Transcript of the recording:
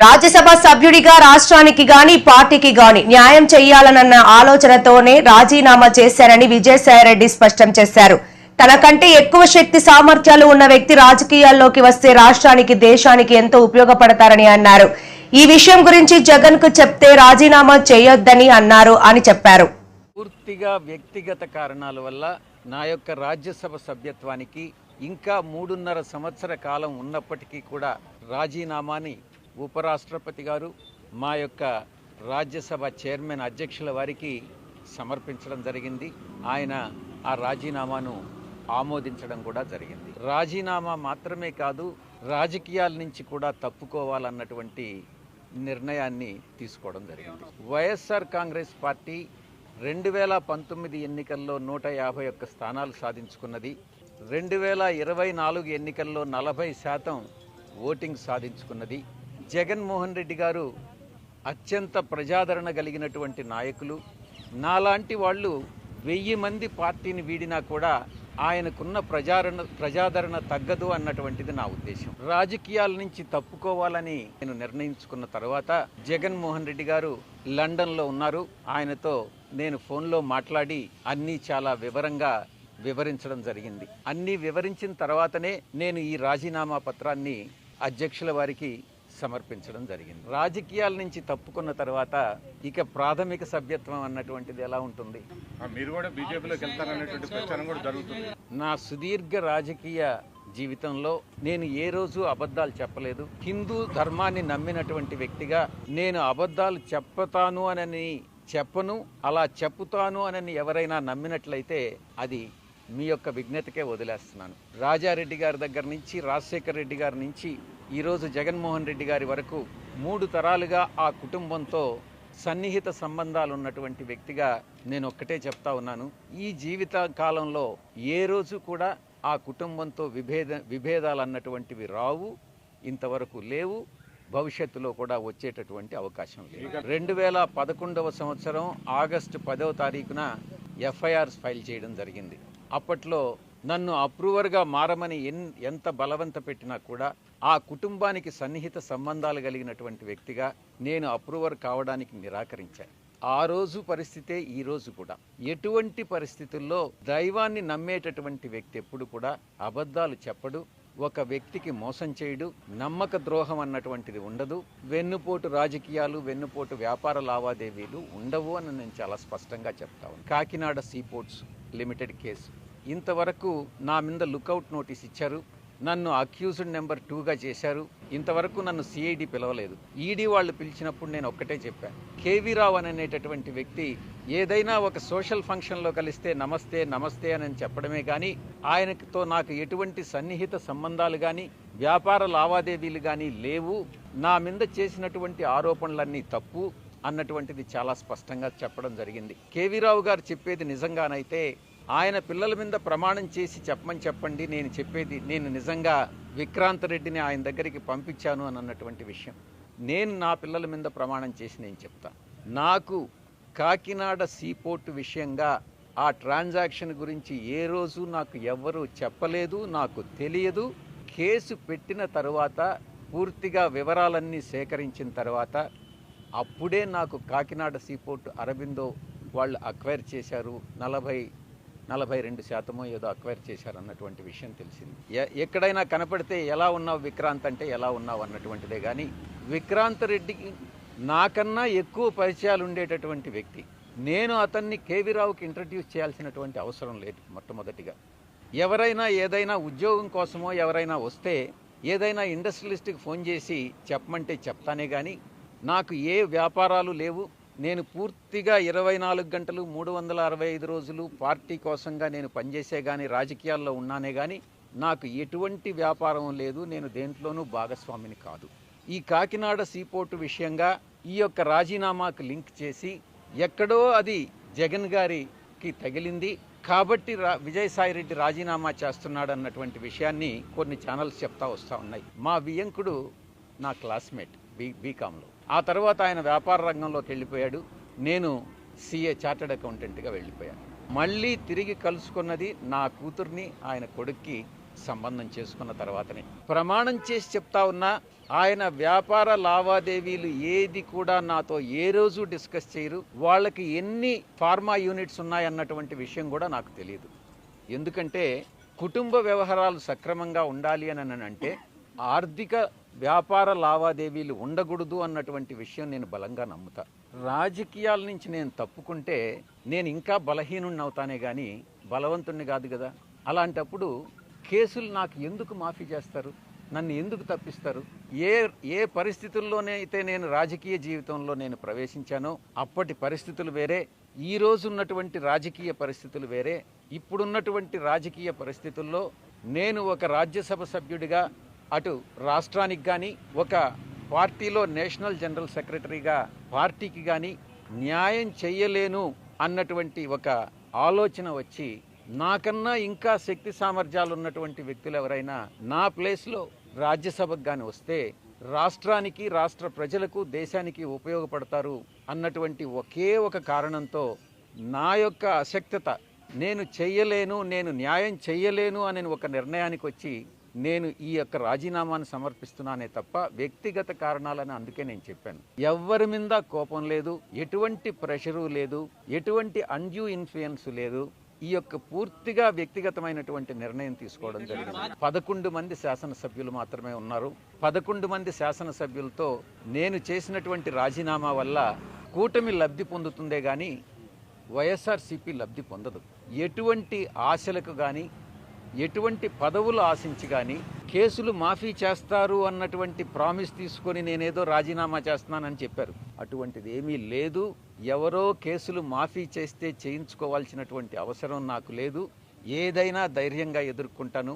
రాజ్యసభ సభ్యుడిగా రాష్ట్రానికి గాని పార్టీకి గాని న్యాయం చేయాలన్న ఆలోచనతోనే రాజీనామా చేశారని విజయసాయిరెడ్డి స్పష్టం చేశారు. తనకంటే ఎక్కువ శక్తి సామర్థ్యాలు ఉన్న వ్యక్తి రాజకీయాల్లోకి వస్తే రాష్ట్రానికి దేశానికి ఎంతో ఉపయోగపడతారని అన్నారు. ఈ విషయం గురించి జగన్ కు చెప్తే రాజీనామా చేయొద్దని అన్నారు అని చెప్పారు. పూర్తిగా వ్యక్తిగత కారణాల వల్ల నా యొక్క రాజ్యసభ సభ్యత్వానికి ఇంకా 3.5 సంవత్సర కాలం ఉన్నప్పటికీ కూడా రాజీనామాని ఉపరాష్ట్రపతి గారు మా యొక్క రాజ్యసభ చైర్మన్ అధ్యక్షుల వారికి సమర్పించడం జరిగింది. ఆయన ఆ రాజీనామాను ఆమోదించడం కూడా జరిగింది. రాజీనామా మాత్రమే కాదు, రాజకీయాల నుంచి కూడా తప్పుకోవాలన్నటువంటి నిర్ణయాన్ని తీసుకోవడం జరిగింది. వైఎస్ఆర్ కాంగ్రెస్ పార్టీ 2019 ఎన్నికల్లో 151 స్థానాలు సాధించుకున్నది. 2024 ఎన్నికల్లో 40% ఓటింగ్ సాధించుకున్నది. జగన్మోహన్ రెడ్డి గారు అత్యంత ప్రజాదరణ కలిగినటువంటి నాయకులు. నాలాంటి వాళ్ళు 1000 మంది పార్టీని వీడినా కూడా ఆయనకున్న ప్రజాదరణ తగ్గదు అన్నటువంటిది నా ఉద్దేశం. రాజకీయాల నుంచి తప్పుకోవాలని నేను నిర్ణయించుకున్న తర్వాత జగన్మోహన్ రెడ్డి గారు లండన్లో ఉన్నారు. ఆయనతో నేను ఫోన్లో మాట్లాడి అన్నీ చాలా వివరంగా వివరించడం జరిగింది. అన్నీ వివరించిన తర్వాతనే నేను ఈ రాజీనామా పత్రాన్ని అధ్యక్షుల వారికి సమర్పించడం జరిగింది. రాజకీయాల నుంచి తప్పుకున్న తర్వాత ఇక ప్రాథమిక సభ్యత్వం అన్నటువంటిది ఎలా ఉంటుంది? మీరు కూడా బీజేపీలోకి వెళ్తారనేటువంటి ప్రచారం కూడా జరుగుతుంది. నా సుదీర్ఘ రాజకీయ జీవితంలో నేను ఏ రోజు అబద్ధాలు చెప్పలేదు. హిందూ ధర్మాన్ని నమ్మినటువంటి వ్యక్తిగా నేను అబద్ధాలు చెప్తాను అని చెప్పను. అలా చెప్పుతాను అని ఎవరైనా నమ్మినట్లయితే అది మీ యొక్క విజ్ఞతకే వదిలేస్తున్నాను. రాజారెడ్డి గారి దగ్గర నుంచి, రాజశేఖర రెడ్డి గారి నుంచి ఈరోజు జగన్మోహన్ రెడ్డి గారి వరకు 3 తరాలుగా ఆ కుటుంబంతో సన్నిహిత సంబంధాలు ఉన్నటువంటి వ్యక్తిగా నేను ఒక్కటే చెప్తా ఉన్నాను. ఈ జీవిత కాలంలో ఏ రోజు కూడా ఆ కుటుంబంతో విభేదాలు అన్నటువంటివి రావు, ఇంతవరకు లేవు, భవిష్యత్తులో కూడా వచ్చేటటువంటి అవకాశం లేదు. 2011వ సంవత్సరం ఆగస్టు 10వ తారీఖున ఎఫ్ఐఆర్స్ ఫైల్ చేయడం జరిగింది. అప్పట్లో నన్ను అప్రూవర్గా మారమని ఎంత బలవంత పెట్టినా కూడా ఆ కుటుంబానికి సన్నిహిత సంబంధాలు కలిగినటువంటి వ్యక్తిగా నేను అప్రూవర్ కావడానికి నిరాకరించాను. ఆ రోజు పరిస్థితే ఈ రోజు కూడా. ఎటువంటి పరిస్థితుల్లో దైవాన్ని నమ్మేటటువంటి వ్యక్తి ఎప్పుడు కూడా అబద్ధాలు చెప్పడు, ఒక వ్యక్తికి మోసం చేయడు, నమ్మక ద్రోహం అన్నటువంటిది ఉండదు, వెన్నుపోటు రాజకీయాలు, వెన్నుపోటు వ్యాపార లావాదేవీలు ఉండవు అని నేను చాలా స్పష్టంగా చెప్తాను. కాకినాడ సీపోర్ట్స్ లిమిటెడ్ కేసు ఇంతవరకు నా మీద లుకౌట్ నోటీస్ ఇచ్చారు. నన్ను అక్యూజ్డ్ నెంబర్ 2గా చేశారు. ఇంతవరకు నన్ను సిఐడి పిలవలేదు. ఈడీ వాళ్ళు పిలిచినప్పుడు నేను ఒక్కటే చెప్పాను, కేవీ రావు అనేటటువంటి వ్యక్తి ఏదైనా ఒక సోషల్ ఫంక్షన్లో కలిస్తే నమస్తే నమస్తే అని చెప్పడమే కానీ ఆయనతో నాకు ఎటువంటి సన్నిహిత సంబంధాలు కానీ వ్యాపార లావాదేవీలు కానీ లేవు, నా మీద చేసినటువంటి ఆరోపణలన్నీ తప్పు అన్నటువంటిది చాలా స్పష్టంగా చెప్పడం జరిగింది. కేవీ రావు గారు చెప్పేది నిజంగానైతే ఆయన పిల్లల మీద ప్రమాణం చేసి చెప్పమని చెప్పండి, నేను చెప్పేది నేను నిజంగా విక్రాంత్ రెడ్డిని ఆయన దగ్గరికి పంపించాను అని అన్నటువంటి విషయం నేను నా పిల్లల మీద ప్రమాణం చేసి నేను చెప్తాను. నాకు కాకినాడ సీపోర్టు విషయంగా ఆ ట్రాన్సాక్షన్ గురించి ఏ రోజు నాకు ఎవ్వరూ చెప్పలేదు, నాకు తెలియదు. కేసు పెట్టిన తర్వాత పూర్తిగా వివరాలన్నీ సేకరించిన తర్వాత అప్పుడే నాకు కాకినాడ సీపోర్టు అరబిందో వాళ్ళు అక్వైర్ చేశారు, 42% ఏదో అక్వైర్ చేశారు అన్నటువంటి విషయం తెలిసింది. ఎక్కడైనా కనపడితే ఎలా ఉన్నావు విక్రాంత్ అంటే ఎలా ఉన్నావు అన్నటువంటిదే కానీ విక్రాంత్ రెడ్డికి నాకన్నా ఎక్కువ పరిచయాలు ఉండేటటువంటి వ్యక్తి. నేను అతన్ని కేవీ రావుకి ఇంట్రడ్యూస్ చేయాల్సినటువంటి అవసరం లేదు. మొట్టమొదటిగా ఎవరైనా ఏదైనా ఉద్యోగం కోసమో ఎవరైనా వస్తే ఏదైనా ఇండస్ట్రియలిస్ట్కి ఫోన్ చేసి చెప్పమంటే చెప్తానే కానీ నాకు ఏ వ్యాపారాలు లేవు. నేను పూర్తిగా 24 గంటలు 365 రోజులు పార్టీ కోసంగా నేను పనిచేసే కానీ రాజకీయాల్లో ఉన్నానే కానీ నాకు ఎటువంటి వ్యాపారం లేదు, నేను దేంట్లోనూ భాగస్వామిని కాదు. ఈ కాకినాడ సీపోర్టు విషయంగా ఈ యొక్క రాజీనామాకు లింక్ చేసి ఎక్కడో అది జగన్ గారికి తగిలింది కాబట్టి విజయసాయిరెడ్డి రాజీనామా చేస్తున్నాడు అన్నటువంటి విషయాన్ని కొన్ని ఛానల్స్ చెప్తా వస్తూ ఉన్నాయి. మా వియంకుడు నా క్లాస్మేట్ బీకాంలో. ఆ తర్వాత ఆయన వ్యాపార రంగంలోకి వెళ్ళిపోయాడు, నేను సిఏ చార్టర్డ్ అకౌంటెంట్గా వెళ్ళిపోయాను. మళ్ళీ తిరిగి కలుసుకున్నది నా కూతుర్ని ఆయన కొడుక్కి సంబంధం చేసుకున్న తర్వాతనే. ప్రమాణం చేసి చెప్తా ఉన్నా, ఆయన వ్యాపార లావాదేవీలు ఏది కూడా నాతో ఏ రోజు డిస్కస్ చేయరు. వాళ్ళకి ఎన్ని ఫార్మా యూనిట్స్ ఉన్నాయన్నటువంటి విషయం కూడా నాకు తెలియదు. ఎందుకంటే కుటుంబ వ్యవహారాలు సక్రమంగా ఉండాలి అని అంటే ఆర్థిక వ్యాపార లావాదేవీలు ఉండకూడదు అన్నటువంటి విషయం నేను బలంగా నమ్ముతా. రాజకీయాల నుంచి నేను తప్పుకుంటే నేను ఇంకా బలహీనుణ్ణి అవుతానే కానీ బలవంతుణ్ణి కాదు కదా. అలాంటప్పుడు కేసులు నాకు ఎందుకు మాఫీ చేస్తారు? నన్ను ఎందుకు తప్పిస్తారు? ఏ పరిస్థితుల్లోనే అయితే నేను రాజకీయ జీవితంలో నేను ప్రవేశించానో అప్పటి పరిస్థితులు వేరే, ఈ రోజు ఉన్నటువంటి రాజకీయ పరిస్థితులు వేరే. ఇప్పుడున్నటువంటి రాజకీయ పరిస్థితుల్లో నేను ఒక రాజ్యసభ సభ్యుడిగా అటు రాష్ట్రానికి కానీ, ఒక పార్టీలో నేషనల్ జనరల్ సెక్రటరీగా పార్టీకి కానీ న్యాయం చెయ్యలేను అన్నటువంటి ఒక ఆలోచన వచ్చి, నాకన్నా ఇంకా శక్తి సామర్థ్యాలు ఉన్నటువంటి వ్యక్తులు ఎవరైనా నా ప్లేస్లో రాజ్యసభకు కానీ వస్తే రాష్ట్రానికి, రాష్ట్ర ప్రజలకు, దేశానికి ఉపయోగపడతారు అన్నటువంటి ఒకే ఒక కారణంతో నా యొక్క అశక్తత, నేను చెయ్యలేను, నేను న్యాయం చెయ్యలేను అనే ఒక నిర్ణయానికి వచ్చి నేను ఈ యొక్క రాజీనామాను సమర్పిస్తున్నానే తప్ప వ్యక్తిగత కారణాలని అందుకే నేను చెప్పాను. ఎవ్వరి మీద కోపం లేదు, ఎటువంటి ప్రెషరు లేదు, ఎటువంటి అన్డ్యూ ఇన్ఫ్లుయెన్స్ లేదు. ఈ యొక్క పూర్తిగా వ్యక్తిగతమైనటువంటి నిర్ణయం తీసుకోవడం జరిగింది. 11 మంది శాసనసభ్యులు మాత్రమే ఉన్నారు. 11 మంది శాసనసభ్యులతో నేను చేసినటువంటి రాజీనామా వల్ల కూటమి లబ్ధి పొందుతుందే కానీ వైఎస్ఆర్సీపీ లబ్ధి పొందదు. ఎటువంటి ఆశలకు కానీ, ఎటువంటి పదవులు ఆశించి కానీ కేసులు మాఫీ చేస్తారు అన్నటువంటి ప్రామిస్ తీసుకొని నేనేదో రాజీనామా చేస్తున్నానని చెప్పారు. అటువంటిది ఏమీ లేదు. ఎవరో కేసులు మాఫీ చేస్తే చేయించుకోవాల్సినటువంటి అవసరం నాకు లేదు. ఏదైనా ధైర్యంగా ఎదుర్కొంటాను.